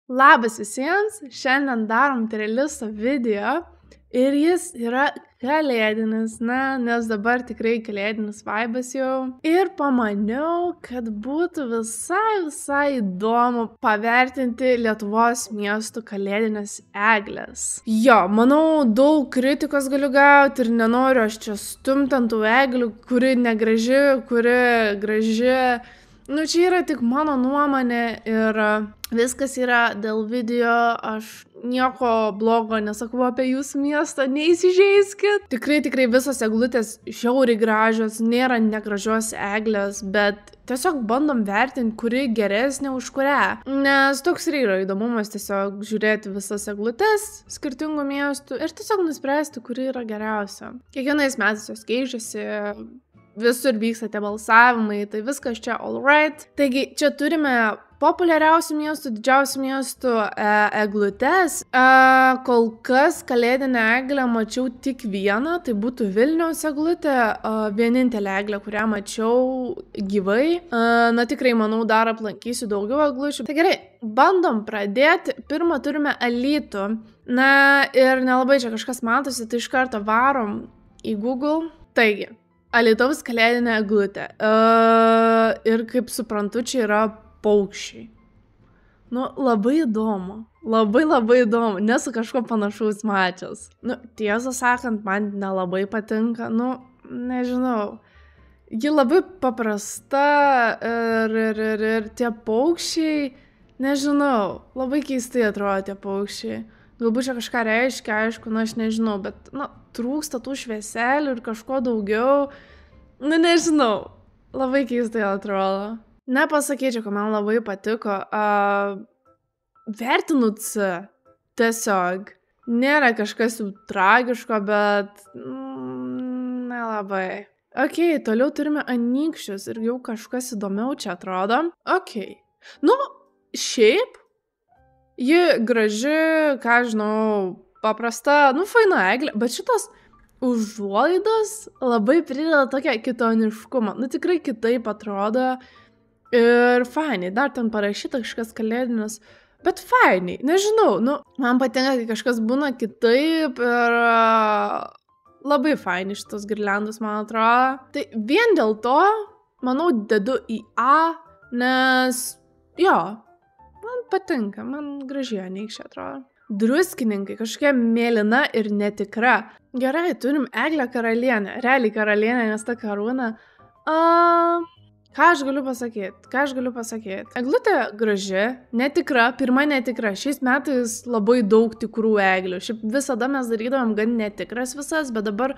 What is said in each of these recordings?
Labas visiems, šiandien darom trilisto video ir jis yra kalėdinis, nes dabar tikrai kalėdinis vaibas jau. Ir pamaniau, kad būtų visai įdomu pavertinti Lietuvos miestų kalėdinės eglės. Jo, manau, daug kritikos galiu gauti ir nenoriu aš čia stumti ant tų eglių, kuri negraži, kuri graži. Nu, čia yra tik mano nuomonė ir viskas yra dėl video, aš nieko blogo nesakau apie jūsų miestą, neįsižeiskit. Tikrai visos eglutės žiauriai gražios, nėra negražios eglės, bet tiesiog bandom vertinti, kuri geresnė už kurią. Nes toks ir yra įdomumas tiesiog žiūrėti visas eglutės skirtingų miestų ir tiesiog nuspręsti, kuri yra geriausia. Kiekvienais metais jos keičiasi. Visur vyksta tie balsavimai, tai viskas čia all right. Taigi, čia turime populiariausių miestų, didžiausių miestų eglutes. Kol kas kalėdinę eglę mačiau tik vieną, tai būtų Vilniaus eglutė, vienintelė eglė, kurią mačiau gyvai. Na tikrai, manau, dar aplankysiu daugiau eglučių. Tai gerai, bandom pradėti. Pirmą turime Alytų. Na ir nelabai čia kažkas matosi, tai iš karto varom į Google. Taigi. Alytaus kalėdinė eglutė. Ir kaip suprantu, čia yra paukščiai. Nu, labai įdomu. Labai įdomu. Nesu kažko panašaus mačias. Nu, tiesą sakant, man nelabai patinka. Nu, nežinau. Ji labai paprasta ir tie paukščiai, nežinau. Labai keistai atrodo tie paukščiai. Galbūt čia kažką reiškia, aišku, aš nežinau, bet, trūksta tų švieselių ir kažko daugiau. Nežinau. Labai keistai atrodo. Nepasakyčiau, kad man labai patiko. Vertinu C. Tiesiog. Nėra kažkas jau tragiško, bet nelabai. Ok, toliau turime Anykščius ir jau kažkas įdomiau čia atrodo. Ok. Nu, šiaip. Ji graži, ką žinau, paprasta, faina eglė, bet šitos užuolaidos labai prideda tokią kitoniškumą. Tikrai kitaip atrodo ir fainiai, dar ten parašyta kažkas kalėdinis, bet fainiai, nežinau, man patinka, kai kažkas būna kitaip ir labai fainiai šitos girliandos, man atrodo. Tai vien dėl to, manau, dedu į A, nes jo, man patinka, man gražiai Anykščiai atrodo. Druskininkai, kažkokia mėlyna ir netikra. Gerai, turim Eglę karalienę. Realiai karalienė, nes ta karūna. Ką aš galiu pasakyti? Eglutė graži, netikra, pirma netikra. Šiais metais labai daug tikrų eglių. Šiaip visada mes darydavom gan netikras visas, bet dabar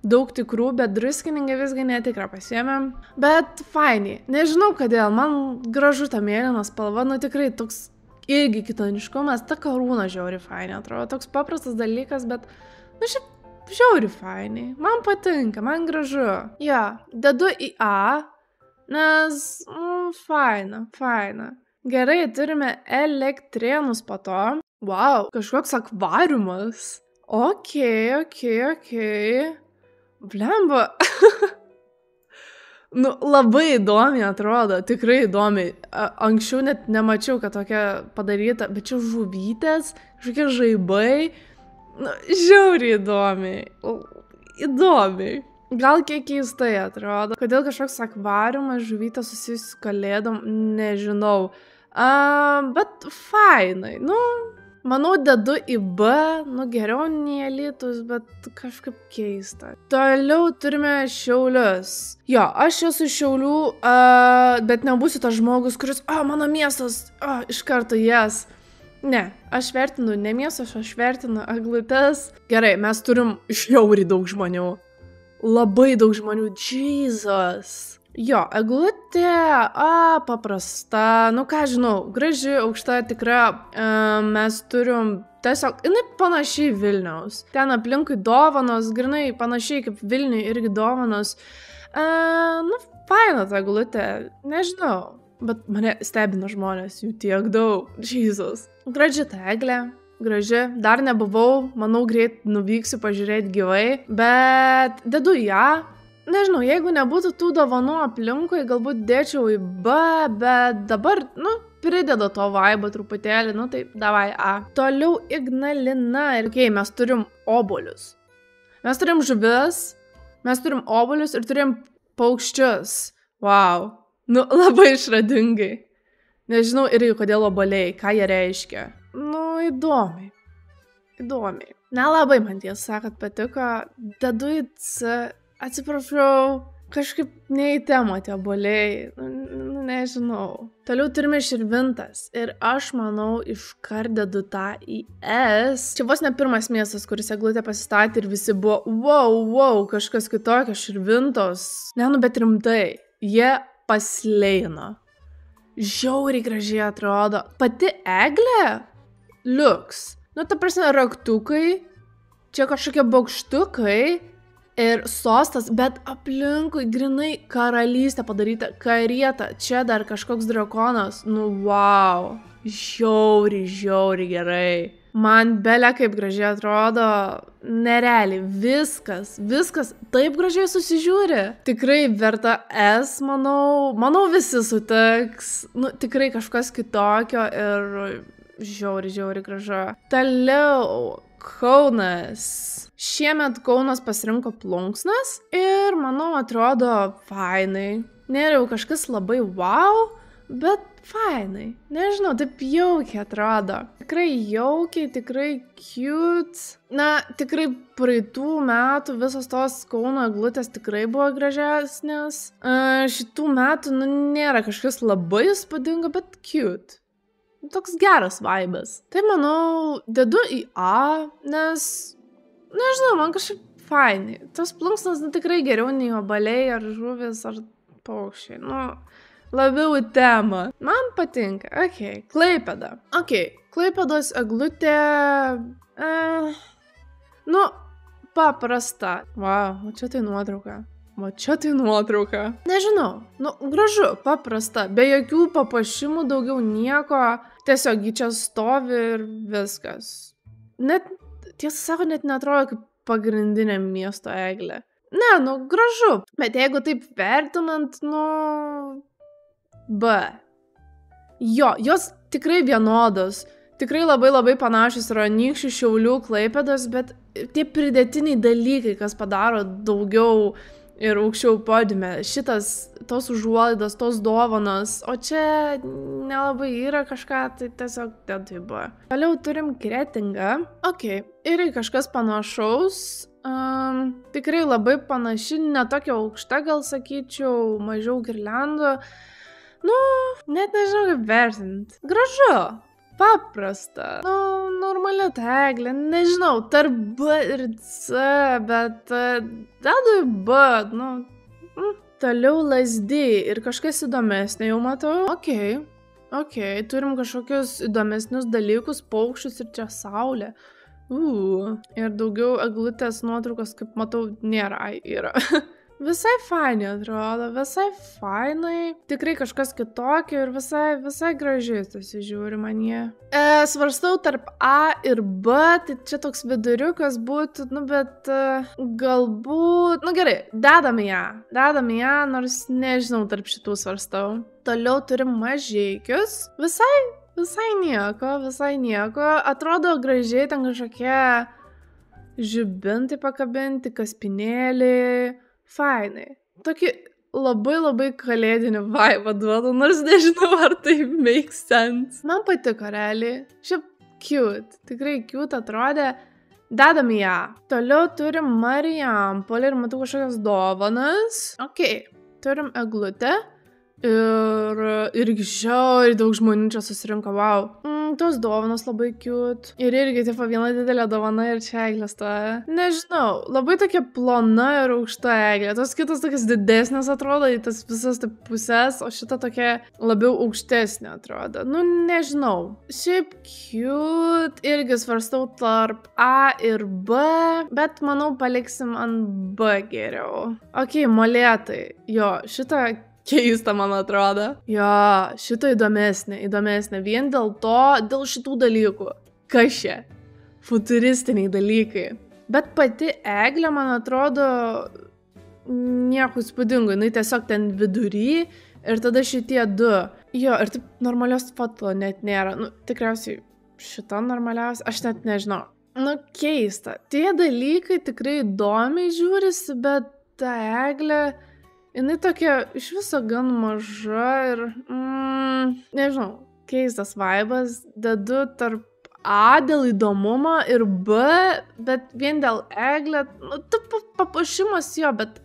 daug tikrų, bet druskininkai visgi netikrą pasiėmėm. Bet fainiai. Nežinau kodėl, man gražu ta mėlyna spalva, tikrai toks irgi kitoniškumas, ta karūna žiauri fainiai atrodo. Toks paprastas dalykas, bet, šiaip žiauri fainiai. Man patinka, man gražu. Jo, dedu į A, nes, faina. Gerai, turime Elektrėnus po to. Wow, kažkoks akvariumas. Ok. Blemba. Labai įdomiai atrodo, tikrai įdomiai. Anksčiau net nemačiau, kad tokia padaryta, bet čia žuvytės, kažkokie žaibai. Žiauriai įdomiai. Gal kiek keistai atrodo. Kodėl kažkoks akvariumas, žuvytė susijusi su kalėdom, nežinau. Bet fainai, manau, dedu į B, geriau nei Alytus, bet kažkaip keista. Toliau turime Šiaulius. Jo, aš esu Šiaulių, bet nebūsiu tas žmogus, kuris, mano miestas, iš karto jas. Ne, aš vertinu ne miestas, aš vertinu eglutes. Gerai, mes turim žiauriai daug žmonių. Labai daug žmonių, Jesus. Jo, eglutė, paprasta, ką žinau, graži, aukšta, tikra, mes turim tiesiog, jinai panašiai Vilniaus. Ten aplinkui dovanos, grinai panašiai kaip Vilniui irgi dovanos. Faina ta eglutė, nežinau, bet mane stebina žmonės, jų tiek daug, Jesus. Graži ta eglė. Graži, dar nebuvau, manau, greit nuvyksiu pažiūrėti gyvai, bet dedu į A. Nežinau, jeigu nebūtų tų dovanų aplinkui, galbūt dėčiau į B, bet dabar, prideda to vibe truputėlį, nu tai davai A. Toliau Ignalina ir mes turim obuolius. Mes turim žuvis, mes turim obuolius ir turim paukščius. Wow. Nu, labai išradingai. Nežinau irgi, kodėl obuoliai, ką jie reiškia. Nu, įdomiai. Nelabai man tiesą sakant patiko. Dedu į C, atsiprašau, kažkaip ne į temą tie obuoliai. Nu, nežinau. Toliau turime širvintas. Ir aš manau, iškart dedu tą į S. Čia vos ne pirmas miestas, kuris eglutę pasistatė ir visi buvo, wow, kažkas kitokio, širvintos. Ne, nu, bet rimtai. Jie pasleino. Žiauriai gražiai atrodo. Pati eglė? Liuks. Nu, ta prasme, raktukai, čia kažkokie bokštukai ir sostas, bet aplinkui grinai karalystė padaryta, karieta, čia dar kažkoks drakonas. Nu, wow. Žiauriai gerai. Man belia kaip gražiai atrodo, nerealiai, viskas taip gražiai susižiūri. Tikrai verta S, manau visi sutiks, nu tikrai kažkas kitokio ir žiauriai gražu. Toliau, Kaunas. Šiemet Kaunas pasirinko plunksnas ir manau atrodo fainai. Nėra jau kažkas labai wow, bet fainai. Nežinau, taip jaukiai atrodo. Tikrai jaukiai, tikrai cute. Na, tikrai praeitų metų visos tos Kauno eglutės tikrai buvo gražesnės. Šitų metų, nu, nėra kažkas labai įspūdingo, bet cute. Toks geras vibas. Tai manau, dedu į A, nes, nežinau, man kažkaip fainai. Tas plunksnas, nu, tikrai geriau nei obuoliai ar žuvis ar paukščiai. Nu, labiau į temą. Man patinka. Ok, Klaipėda. Ok, Klaipėdos eglutė... nu, paprasta. Wow, o čia tai nuotrauka. Nežinau, nu, gražu, paprasta. Be jokių papuošimų, daugiau nieko. Tiesiog ji čia stovi ir viskas. Net, tiesą sako, net neatrodo kaip pagrindinė miesto eglė. Ne, nu, gražu. Bet jeigu taip vertinant, nu... B. Jo, jos tikrai vienodos. Tikrai labai panašios yra Anykščių, Šiaulių, Klaipėdos, bet tie pridėtiniai dalykai, kas padaro daugiau ir aukščiau podiume. Tos užuolaidos, tos dovanos, o čia nelabai yra kažką, tai tiesiog dedu į B. Toliau turim Kretingą. Ok, irgi kažkas panašaus. Tikrai labai panaši, netokia aukšta, gal sakyčiau, mažiau girliandų. Nu, net nežinau kaip vertinti. Gražu, paprasta. Nu, normali ta eglė, nežinau, tarp B ir C, bet dedu į B, nu. Toliau Lazdijai ir kažkas įdomesnė jau matau. Ok, turim kažkokius įdomesnius dalykus, paukščius ir čia saulė. Ir daugiau eglutės nuotraukos, kaip matau, nėra, yra. Visai fainai atrodo, visai fainai. Tikrai kažkas kitokio ir visai gražiai susižiūri man jie. Svarstau tarp A ir B, tai čia toks viduriukas būtų, nu bet galbūt... Nu gerai, dedam į A, nors nežinau, tarp šitų svarstau. Toliau turim Mažeikius. Visai nieko. Atrodo gražiai, ten kažkokie žibintai pakabinti, kaspinėliai. Fainai. Tokį labai kalėdinį vibe duodu, nors nežinau, ar tai makes sense. Man patiko realiai. Šiaip cute. Tikrai cute atrodė. Dedam į A. Toliau turim Marijampolę ir matau kažkokias dovanas. Ok, turim eglutę. Ir irgi žiauriai daug žmonių čia susirinko, wow. Tos dovanos labai cute. Ir irgi taip viena didelė dovana ir čia eglė stoja. Nežinau, labai tokia plona ir aukšta eglė. Tos kitos tokias didesnės atrodo į tas visas taip pusės, o šita tokia labiau aukštesnė atrodo. Nu, nežinau. Šiaip cute. Irgi svarstau tarp A ir B, bet manau paliksim ant B geriau. Ok, molėtai. Jo, šitą keista, man atrodo. Jo, šito įdomesnė. Vien dėl šitų dalykų. Kas čia? Futuristiniai dalykai. Bet pati eglė, man atrodo, nieko įspūdingo. Jinai tiesiog ten vidury ir tada šitie du. Jo, ir taip normalios foto net nėra. Nu, tikriausiai šita normaliausia, aš net nežinau. Nu, keista. Tie dalykai tikrai įdomiai žiūrisi, bet ta eglė, jinai tokia iš viso gan maža ir, nežinau, keistas vaibas. Dedu tarp A dėl įdomumo ir B, bet vien dėl eglė, nu, taip papuošimas jo, bet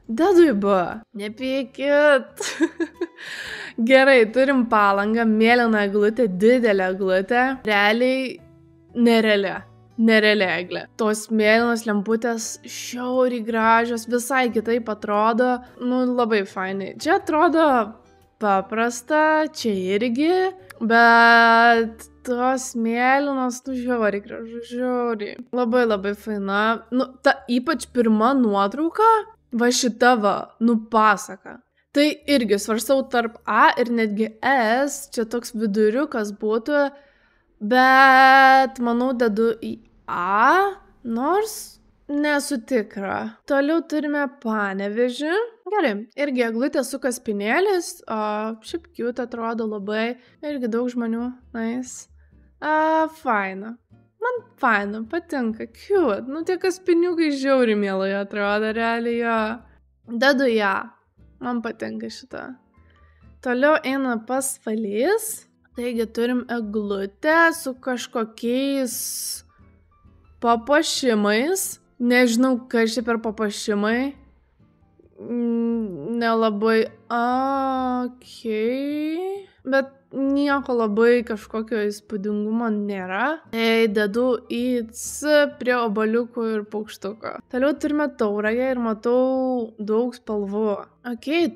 dedu į B. Nepykit. Gerai, turim Palangą, mėlyną eglutę, didelę eglutę. Realiai nereali eglė. Tos mėlynos lemputės šiauriai gražios, visai kitaip atrodo, nu, labai fainai. Čia atrodo paprasta, čia irgi, bet tos mėlynos, nu, žiauriai gražu, žiauriai. Labai faina. Nu, ta ypač pirma nuotrauka, va šita va, nu, pasaka. Tai irgi svarstau tarp A ir netgi S, čia toks viduriukas būtų, bet manau dedu į A, nors nesu tikra. Toliau turime Panevėžį. Gerai, irgi eglutė su kaspinėlis, o šiaip cute atrodo labai, irgi daug žmonių, nice. Faina. Man faina, patinka, cute. Nu, tie kaspiniukai žiauriai mielai atrodo, realiai jo. Dedu ją. Man patinka šitą. Toliau eina pasvalys. Taigi turim eglutę su kažkokiais papuošimais. Nežinau, kas čia per papuošimai. Nelabai, bet nieko labai kažkokio įspūdingumo nėra. Tai dedu į C prie obaliukų ir paukštuko. Toliau turime Tauragę ir matau daug spalvų.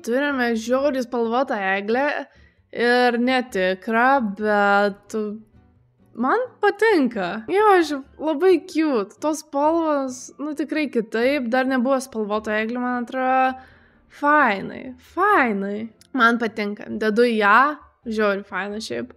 Turime žiauriai spalvotą eglę ir netikrą, bet man patinka. Jo, labai cute. Tos spalvos, nu, tikrai kitaip. Dar nebuvo spalvoto eglių, man atrodo. Fainai. Man patinka. Dedu ją. Žiauriai faina šiaip.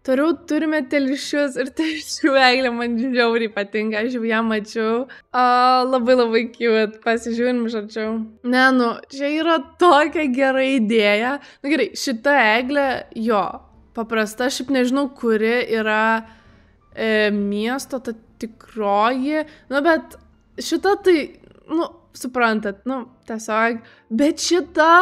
Toliau turime telšius ir telšių eglė man žiauriai patinka. Aš jau ją mačiau. Labai cute. Pasižiūrim iš arčiau. Ne, nu, čia yra tokia gera idėja. Nu gerai, šita eglė, jo, paprasta, šiaip nežinau, kuri yra miesto ta tikroji, nu, bet šita tai, nu, suprantat, nu, tiesiog, bet šita,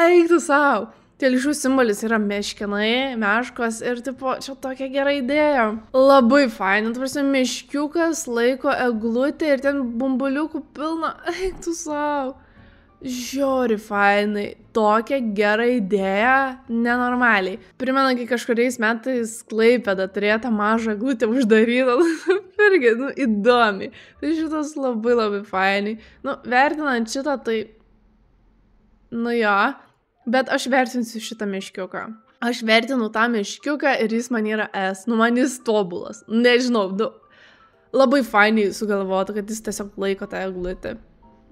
eik tu savo. Telšių simbolis yra meškinai, meškos ir, tipo, čia tokia gera idėja. Labai faina, tu prasme, meškiukas laiko eglutę ir ten bumbuliukų pilna, eik tu savo. Žiauriai fainai, tokia gera idėja, nenormaliai. Primena, kai kažkuriais metais Klaipėda turėjo tą mažą eglutę uždarytą, irgi, nu, įdomi. Tai šitas labai fainai. Nu, vertinant šitą, tai, nu jo, bet aš vertinsiu šitą meškiuką. Aš vertinu tą meškiuką ir jis man yra S, nu, man jis tobulas. Nežinau, nu, labai fainai sugalvota, kad jis tiesiog laiko tą eglutę.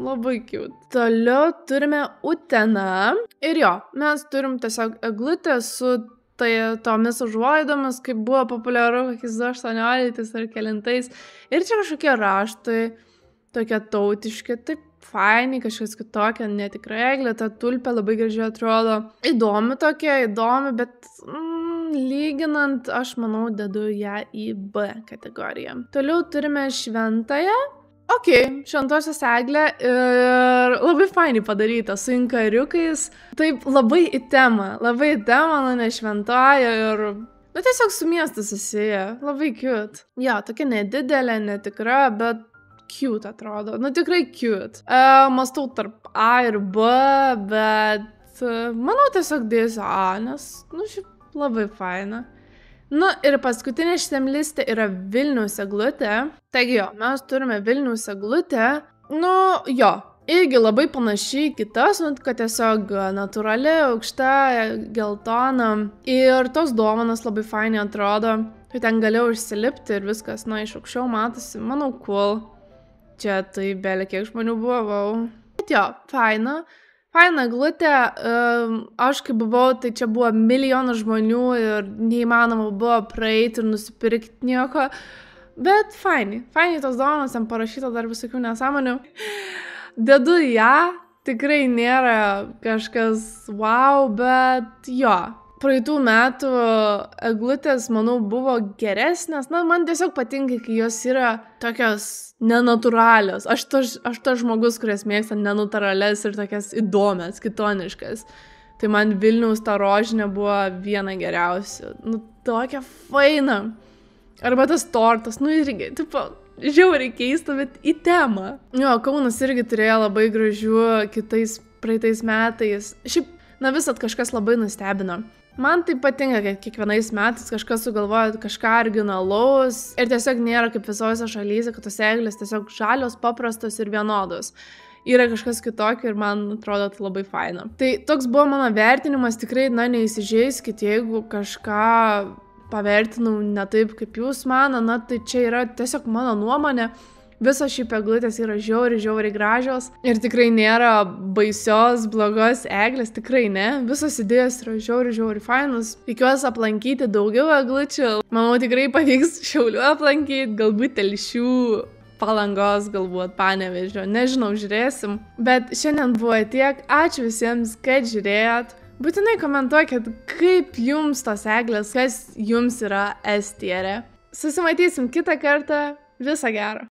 Labai cute. Toliau turime Uteną. Ir jo, mes turim tiesiog eglutę su tomis užuolaidomis, kaip buvo populiaru kokiais 18 ar kelintais. Ir čia kažkokie raštai, tokie tautiški, taip fainai, kažkas kitokia, netikra eglė, ta tulpė labai gražiai atrodo. Įdomi tokia, bet lyginant, aš manau, dedu ją į B kategoriją. Toliau turime Šventąją. Šventosios eglė ir labai fainai padaryta, su inkariukais. Taip, labai į temą, nu, ne šventoja ir, nu, tiesiog su miestu susiję. Labai cute. Jo, tokia nedidelė, netikra, bet cute atrodo. Nu, tikrai cute. Mąstau tarp A ir B, bet manau tiesiog dėsiu A, nes, nu, šiaip labai faina. Nu, ir paskutinė šitam liste yra Vilniaus eglutė. Taigi jo, mes turime Vilniaus eglutę. Nu, jo, irgi labai panašiai kitas, nu, kad tiesiog natūrali, aukšta, geltona. Ir tos dovanos labai fainai atrodo. Tai ten galėjau išsilipti ir viskas, nu, iš aukščiau matosi. Manau, cool. Čia tai belė kiek žmonių buvo. Bet jo, faina. Faina eglutė, aš kai buvau, tai čia buvo milijonas žmonių ir neįmanoma buvo praeiti ir nusipirkti nieko, bet fainai tos dovanos, ten parašyta dar visokių nesąmonių. Dedu ją, tikrai nėra kažkas wow, bet jo, praeitų metų eglutės, manau, buvo geresnės. Na, man tiesiog patinka, kai jos yra tokios nenatūralios. Aš tas žmogus, kuris mėgsta nenatūrales ir tokias įdomias, kitoniškas. Tai man Vilniaus ta rožinė buvo viena geriausių. Nu, tokia faina. Arba tas tortas, nu irgi, tipo, žiauriai keista, bet į temą. Jo, Kaunas irgi turėjo labai gražių kitais praeitais metais. Šiaip, na visat kažkas labai nustebino. Man tai patinka, kad kiekvienais metais kažkas sugalvoja kažką originalaus ir tiesiog nėra kaip visose šalyse, kad tos eglės tiesiog žalios, paprastos ir vienodos. Yra kažkas kitokio ir man atrodo tai labai faina. Tai toks buvo mano vertinimas, tikrai, na, neįsižeiskit, jeigu kažką pavertinau ne taip, kaip jūs mano, na, tai čia yra tiesiog mano nuomonė. Visos šiaip eglutės yra žiauriai gražios ir tikrai nėra baisios, blogos eglės, tikrai ne. Visos idėjos yra žiauriai fainos. Tikiuosi aplankyti daugiau eglučių. Manau, tikrai pavyks Šiaulių aplankyti, galbūt Telšių, Palangos, galbūt Panevėžio, nežinau, žiūrėsim. Bet šiandien buvo tiek, ačiū visiems, kad žiūrėjot. Būtinai komentuokit, kaip jums tos eglės, kas jums yra S tiere. Susimatysim kitą kartą, viso gero.